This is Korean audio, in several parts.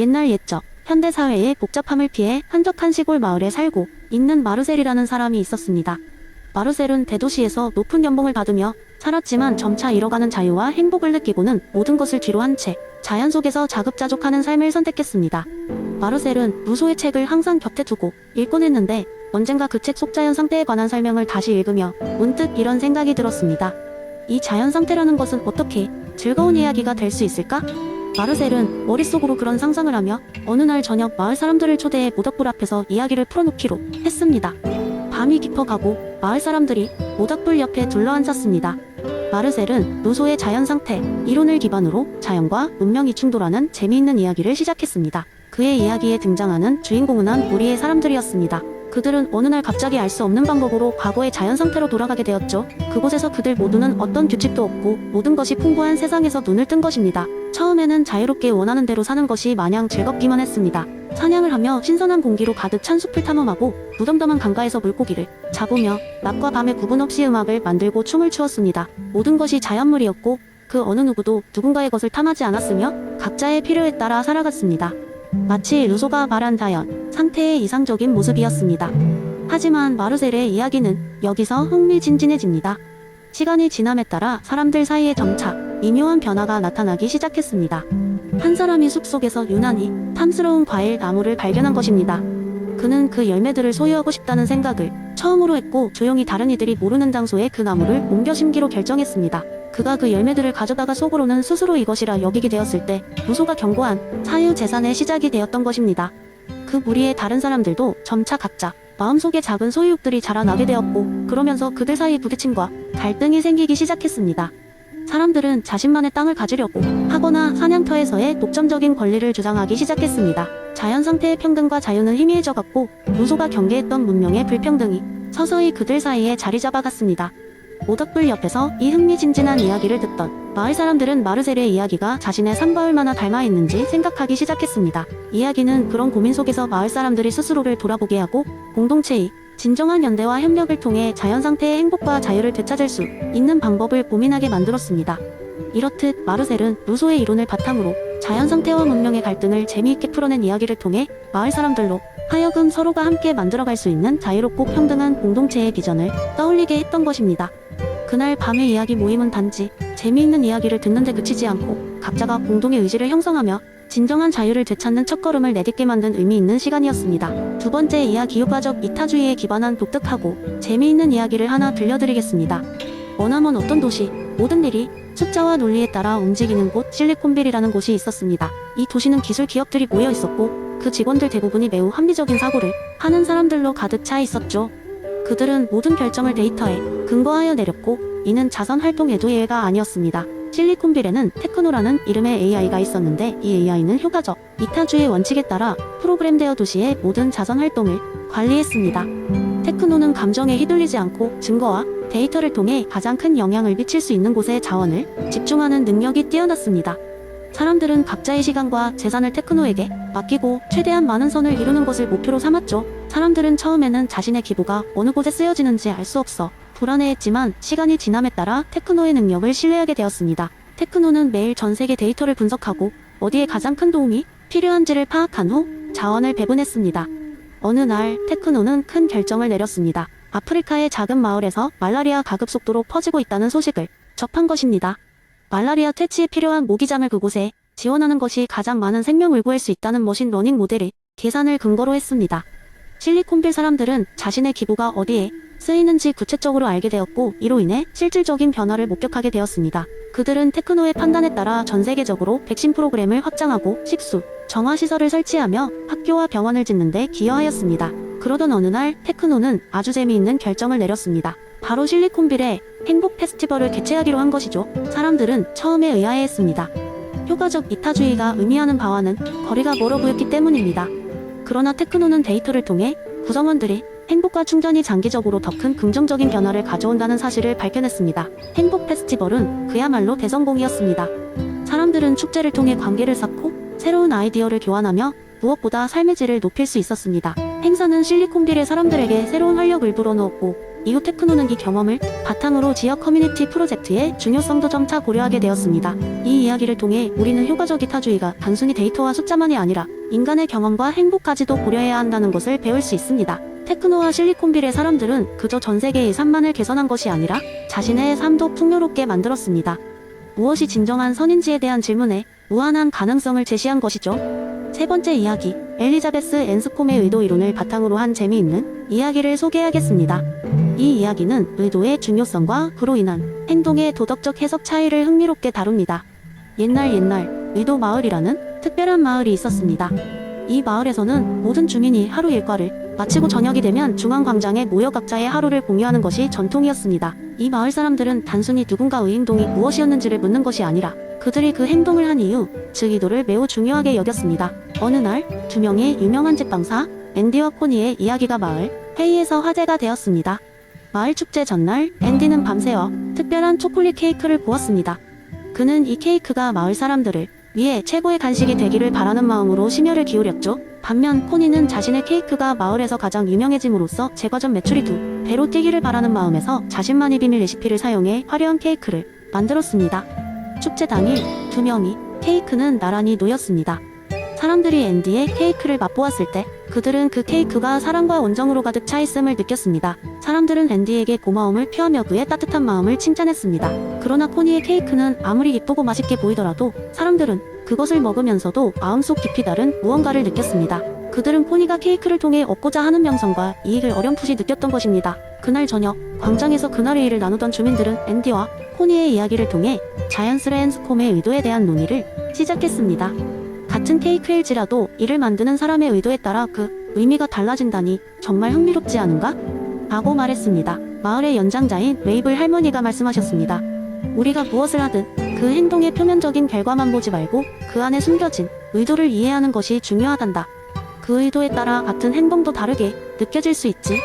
옛날 옛적 현대사회의 복잡함을 피해 한적한 시골 마을에 살고 있는 마르셀이라는 사람이 있었습니다. 마르셀은 대도시에서 높은 연봉을 받으며 살았지만 점차 잃어가는 자유와 행복을 느끼고는 모든 것을 뒤로 한 채 자연 속에서 자급자족하는 삶을 선택했습니다. 마르셀은 루소의 책을 항상 곁에 두고 읽곤 했는데 언젠가 그 책 속 자연 상태에 관한 설명을 다시 읽으며 문득 이런 생각이 들었습니다. 이 자연 상태라는 것은 어떻게 즐거운 이야기가 될 수 있을까? 마르셀은 머릿속으로 그런 상상을 하며 어느 날 저녁 마을 사람들을 초대해 모닥불 앞에서 이야기를 풀어놓기로 했습니다. 밤이 깊어가고 마을 사람들이 모닥불 옆에 둘러앉았습니다. 마르셀은 루소의 자연 상태 이론을 기반으로 자연과 문명이 충돌하는 재미있는 이야기를 시작했습니다. 그의 이야기에 등장하는 주인공은 한 무리의 사람들이었습니다. 그들은 어느 날 갑자기 알 수 없는 방법으로 과거의 자연 상태로 돌아가게 되었죠. 그곳에서 그들 모두는 어떤 규칙도 없고 모든 것이 풍부한 세상에서 눈을 뜬 것입니다. 처음에는 자유롭게 원하는 대로 사는 것이 마냥 즐겁기만 했습니다. 사냥을 하며 신선한 공기로 가득 찬 숲을 탐험하고 무덤덤한 강가에서 물고기를 잡으며 낮과 밤의 구분 없이 음악을 만들고 춤을 추었습니다. 모든 것이 자연물이었고 그 어느 누구도 누군가의 것을 탐하지 않았으며 각자의 필요에 따라 살아갔습니다. 마치 루소가 말한 자연 상태의 이상적인 모습이었습니다. 하지만 마르셀의 이야기는 여기서 흥미진진해집니다. 시간이 지남에 따라 사람들 사이에 점차 미묘한 변화가 나타나기 시작했습니다. 한 사람이 숲속에서 유난히 탐스러운 과일 나무를 발견한 것입니다. 그는 그 열매들을 소유하고 싶다는 생각을 처음으로 했고 조용히 다른 이들이 모르는 장소에 그 나무를 옮겨 심기로 결정했습니다. 그가 그 열매들을 가져다가 속으로는 스스로 이것이라 여기게 되었을 때 루소가 경고한 사유재산의 시작이 되었던 것입니다. 그 무리의 다른 사람들도 점차 각자 마음속에 작은 소유욕들이 자라나게 되었고 그러면서 그들 사이 부딪힘과 갈등이 생기기 시작했습니다. 사람들은 자신만의 땅을 가지려고 하거나 사냥터에서의 독점적인 권리를 주장하기 시작했습니다. 자연 상태의 평등과 자유는 희미해져갔고 루소가 경계했던 문명의 불평등이 서서히 그들 사이에 자리 잡아갔습니다. 모닥불 옆에서 이 흥미진진한 이야기를 듣던 마을 사람들은 마르셀의 이야기가 자신의 삶과 얼마나 닮아있는지 생각하기 시작했습니다. 이야기는 그런 고민 속에서 마을 사람들이 스스로를 돌아보게 하고 공동체의 진정한 연대와 협력을 통해 자연 상태의 행복과 자유를 되찾을 수 있는 방법을 고민하게 만들었습니다. 이렇듯 마르셀은 루소의 이론을 바탕으로 자연 상태와 문명의 갈등을 재미있게 풀어낸 이야기를 통해 마을 사람들로 하여금 서로가 함께 만들어갈 수 있는 자유롭고 평등한 공동체의 비전을 떠올리게 했던 것입니다. 그날 밤의 이야기 모임은 단지 재미있는 이야기를 듣는데 그치지 않고 각자가 공동의 의지를 형성하며 진정한 자유를 되찾는 첫걸음을 내딛게 만든 의미 있는 시간이었습니다. 두 번째 이하 기후과적 이타주의에 기반한 독특하고 재미있는 이야기를 하나 들려드리겠습니다. 머나먼 어떤 도시, 모든 일이 숫자와 논리에 따라 움직이는 곳 실리콘밸리라는 곳이 있었습니다. 이 도시는 기술 기업들이 모여 있었고 그 직원들 대부분이 매우 합리적인 사고를 하는 사람들로 가득 차 있었죠. 그들은 모든 결정을 데이터에 근거하여 내렸고 이는 자선 활동에도 예외가 아니었습니다. 실리콘밸리에는 테크노라는 이름의 AI가 있었는데 이 AI는 효과적 이타주의 원칙에 따라 프로그램되어 도시의 모든 자선 활동을 관리했습니다. 테크노는 감정에 휘둘리지 않고 증거와 데이터를 통해 가장 큰 영향을 미칠 수 있는 곳에 자원을 집중하는 능력이 뛰어났습니다. 사람들은 각자의 시간과 재산을 테크노에게 맡기고 최대한 많은 선을 이루는 것을 목표로 삼았죠. 사람들은 처음에는 자신의 기부가 어느 곳에 쓰여지는지 알 수 없어 불안해했지만 시간이 지남에 따라 테크노의 능력을 신뢰하게 되었습니다. 테크노는 매일 전 세계 데이터를 분석하고 어디에 가장 큰 도움이 필요한지를 파악한 후 자원을 배분했습니다. 어느 날 테크노는 큰 결정을 내렸습니다. 아프리카의 작은 마을에서 말라리아 가급속도로 퍼지고 있다는 소식을 접한 것입니다. 말라리아 퇴치에 필요한 모기장을 그곳에 지원하는 것이 가장 많은 생명을 구할 수 있다는 머신러닝 모델의 계산을 근거로 했습니다. 실리콘밸리 사람들은 자신의 기부가 어디에 쓰이는지 구체적으로 알게 되었고 이로 인해 실질적인 변화를 목격하게 되었습니다. 그들은 테크노의 판단에 따라 전 세계적으로 백신 프로그램을 확장하고 식수, 정화시설을 설치하며 학교와 병원을 짓는 데 기여하였습니다. 그러던 어느 날 테크노는 아주 재미있는 결정을 내렸습니다. 바로 실리콘밸리에 행복 페스티벌을 개최하기로 한 것이죠. 사람들은 처음에 의아해했습니다. 효과적 이타주의가 의미하는 바와는 거리가 멀어 보였기 때문입니다. 그러나 테크노는 데이터를 통해 구성원들이 행복과 충전이 장기적으로 더 큰 긍정적인 변화를 가져온다는 사실을 밝혀냈습니다. 행복 페스티벌은 그야말로 대성공이었습니다. 사람들은 축제를 통해 관계를 쌓고 새로운 아이디어를 교환하며 무엇보다 삶의 질을 높일 수 있었습니다. 행사는 실리콘밸리 사람들에게 새로운 활력을 불어넣었고 이후 테크노는 이 경험을 바탕으로 지역 커뮤니티 프로젝트의 중요성도 점차 고려하게 되었습니다. 이 이야기를 통해 우리는 효과적 이타주의가 단순히 데이터와 숫자만이 아니라 인간의 경험과 행복까지도 고려해야 한다는 것을 배울 수 있습니다. 테크노와 실리콘빌의 사람들은 그저 전 세계의 삶만을 개선한 것이 아니라 자신의 삶도 풍요롭게 만들었습니다. 무엇이 진정한 선인지에 대한 질문에 무한한 가능성을 제시한 것이죠. 세 번째 이야기, 엘리자베스 앤스콤의 의도 이론을 바탕으로 한 재미있는 이야기를 소개하겠습니다. 이 이야기는 의도의 중요성과 그로 인한 행동의 도덕적 해석 차이를 흥미롭게 다룹니다. 옛날 의도 마을이라는 특별한 마을이 있었습니다. 이 마을에서는 모든 주민이 하루 일과를 마치고 저녁이 되면 중앙광장에 모여 각자의 하루를 공유하는 것이 전통이었습니다. 이 마을 사람들은 단순히 누군가의 행동이 무엇이었는지를 묻는 것이 아니라 그들이 그 행동을 한 이유, 즉 의도를 매우 중요하게 여겼습니다. 어느 날, 두 명의 유명한 제빵사, 앤디와 코니의 이야기가 마을 회의에서 화제가 되었습니다. 마을 축제 전날, 앤디는 밤새워 특별한 초콜릿 케이크를 구웠습니다. 그는 이 케이크가 마을 사람들을 위해 최고의 간식이 되기를 바라는 마음으로 심혈을 기울였죠. 반면 코니는 자신의 케이크가 마을에서 가장 유명해짐으로써 제과점 매출이 2배로 뛰기를 바라는 마음에서 자신만의 비밀 레시피를 사용해 화려한 케이크를 만들었습니다. 축제 당일, 두 명이 케이크는 나란히 놓였습니다. 사람들이 앤디의 케이크를 맛보았을 때 그들은 그 케이크가 사랑과 온정으로 가득 차 있음을 느꼈습니다. 사람들은 앤디에게 고마움을 표하며 그의 따뜻한 마음을 칭찬했습니다. 그러나 코니의 케이크는 아무리 예쁘고 맛있게 보이더라도 사람들은 그것을 먹으면서도 마음속 깊이 다른 무언가를 느꼈습니다. 그들은 코니가 케이크를 통해 얻고자 하는 명성과 이익을 어렴풋이 느꼈던 것입니다. 그날 저녁, 광장에서 그날의 일을 나누던 주민들은 앤디와 코니의 이야기를 통해 자연스레 앤스콤의 의도에 대한 논의를 시작했습니다. 같은 케이크일지라도 이를 만드는 사람의 의도에 따라 그 의미가 달라진다니 정말 흥미롭지 않은가? 라고 말했습니다. 마을의 연장자인 웨이블 할머니가 말씀하셨습니다. 우리가 무엇을 하든 그 행동의 표면적인 결과만 보지 말고 그 안에 숨겨진 의도를 이해하는 것이 중요하단다. 그 의도에 따라 같은 행동도 다르게 느껴질 수 있지.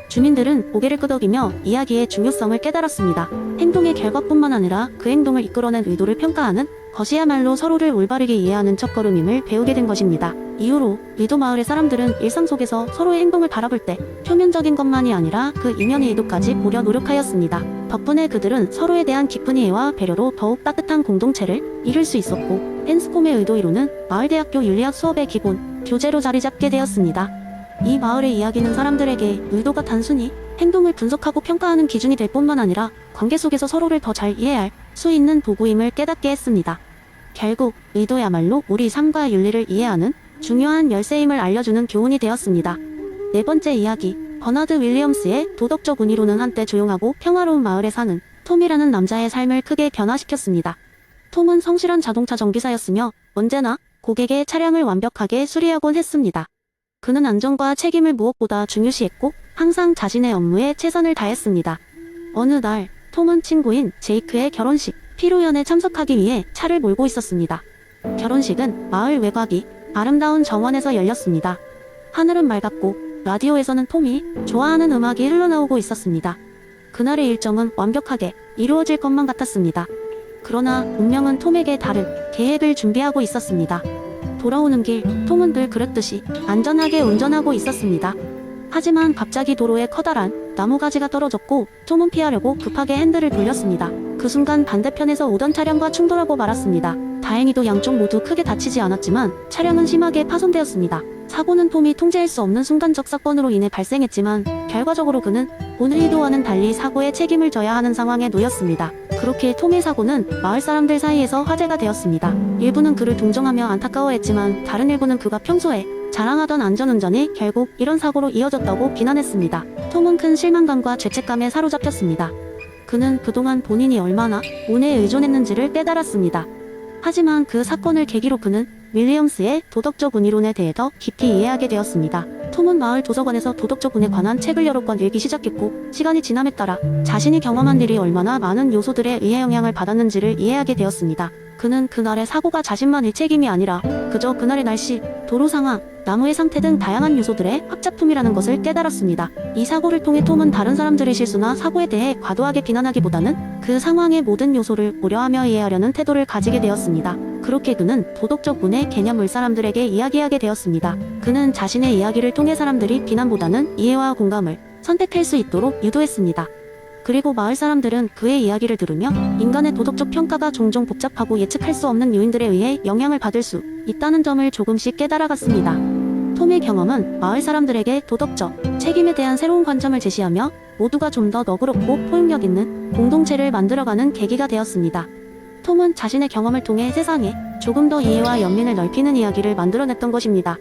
주민들은 고개를 끄덕이며 이야기의 중요성을 깨달았습니다. 행동의 결과뿐만 아니라 그 행동을 이끌어낸 의도를 평가하는 것이야말로 서로를 올바르게 이해하는 첫걸음임을 배우게 된 것입니다. 이후로 의도 마을의 사람들은 일상 속에서 서로의 행동을 바라볼 때 표면적인 것만이 아니라 그 이면의 의도까지 보려 노력하였습니다. 덕분에 그들은 서로에 대한 깊은 이해와 배려로 더욱 따뜻한 공동체를 이룰 수 있었고, 앤스콤의 의도 이론은 마을대학교 윤리학 수업의 기본 교재로 자리 잡게 되었습니다. 이 마을의 이야기는 사람들에게 의도가 단순히 행동을 분석하고 평가하는 기준이 될 뿐만 아니라 관계 속에서 서로를 더 잘 이해할 수 있는 도구임을 깨닫게 했습니다. 결국 의도야말로 우리 삶과 윤리를 이해하는 중요한 열쇠임을 알려주는 교훈이 되었습니다. 네 번째 이야기, 버나드 윌리엄스의 도덕적 운이론은 한때 조용하고 평화로운 마을에 사는 톰이라는 남자의 삶을 크게 변화시켰습니다. 톰은 성실한 자동차 정비사였으며 언제나 고객의 차량을 완벽하게 수리하곤 했습니다. 그는 안전과 책임을 무엇보다 중요시했고 항상 자신의 업무에 최선을 다했습니다. 어느 날 톰은 친구인 제이크의 결혼식 피로연에 참석하기 위해 차를 몰고 있었습니다. 결혼식은 마을 외곽이 아름다운 정원에서 열렸습니다. 하늘은 맑았고 라디오에서는 톰이 좋아하는 음악이 흘러나오고 있었습니다. 그날의 일정은 완벽하게 이루어질 것만 같았습니다. 그러나 운명은 톰에게 다른 계획을 준비하고 있었습니다. 돌아오는 길, 톰은 늘 그랬듯이 안전하게 운전하고 있었습니다. 하지만 갑자기 도로에 커다란 나무가지가 떨어졌고 톰은 피하려고 급하게 핸들을 돌렸습니다. 그 순간 반대편에서 오던 차량과 충돌하고 말았습니다. 다행히도 양쪽 모두 크게 다치지 않았지만 차량은 심하게 파손되었습니다. 사고는 톰이 통제할 수 없는 순간적 사건으로 인해 발생했지만 결과적으로 그는 본의 의도와는 달리 사고의 책임을 져야 하는 상황에 놓였습니다. 그렇게 톰의 사고는 마을 사람들 사이에서 화제가 되었습니다. 일부는 그를 동정하며 안타까워했지만 다른 일부는 그가 평소에 자랑하던 안전운전이 결국 이런 사고로 이어졌다고 비난했습니다. 톰은 큰 실망감과 죄책감에 사로잡혔습니다. 그는 그동안 본인이 얼마나 운에 의존했는지를 깨달았습니다. 하지만 그 사건을 계기로 그는 윌리엄스의 도덕적 운이론에 대해 더 깊이 이해하게 되었습니다. 톰은 마을 도서관에서 도덕적 운에 관한 책을 여러 권 읽기 시작했고 시간이 지남에 따라 자신이 경험한 일이 얼마나 많은 요소들에 의해 영향을 받았는지를 이해하게 되었습니다. 그는 그날의 사고가 자신만의 책임이 아니라 그저 그날의 날씨, 도로 상황, 나무의 상태 등 다양한 요소들의 합작품이라는 것을 깨달았습니다. 이 사고를 통해 톰은 다른 사람들의 실수나 사고에 대해 과도하게 비난하기보다는 그 상황의 모든 요소를 고려하며 이해하려는 태도를 가지게 되었습니다. 그렇게 그는 도덕적 운의 개념을 사람들에게 이야기하게 되었습니다. 그는 자신의 이야기를 통해 사람들이 비난보다는 이해와 공감을 선택할 수 있도록 유도했습니다. 그리고 마을 사람들은 그의 이야기를 들으며 인간의 도덕적 평가가 종종 복잡하고 예측할 수 없는 요인들에 의해 영향을 받을 수 있다는 점을 조금씩 깨달아갔습니다. 톰의 경험은 마을 사람들에게 도덕적 책임에 대한 새로운 관점을 제시하며 모두가 좀 더 너그럽고 포용력 있는 공동체를 만들어가는 계기가 되었습니다. 톰은 자신의 경험을 통해 세상에 조금 더 이해와 연민을 넓히는 이야기를 만들어냈던 것입니다.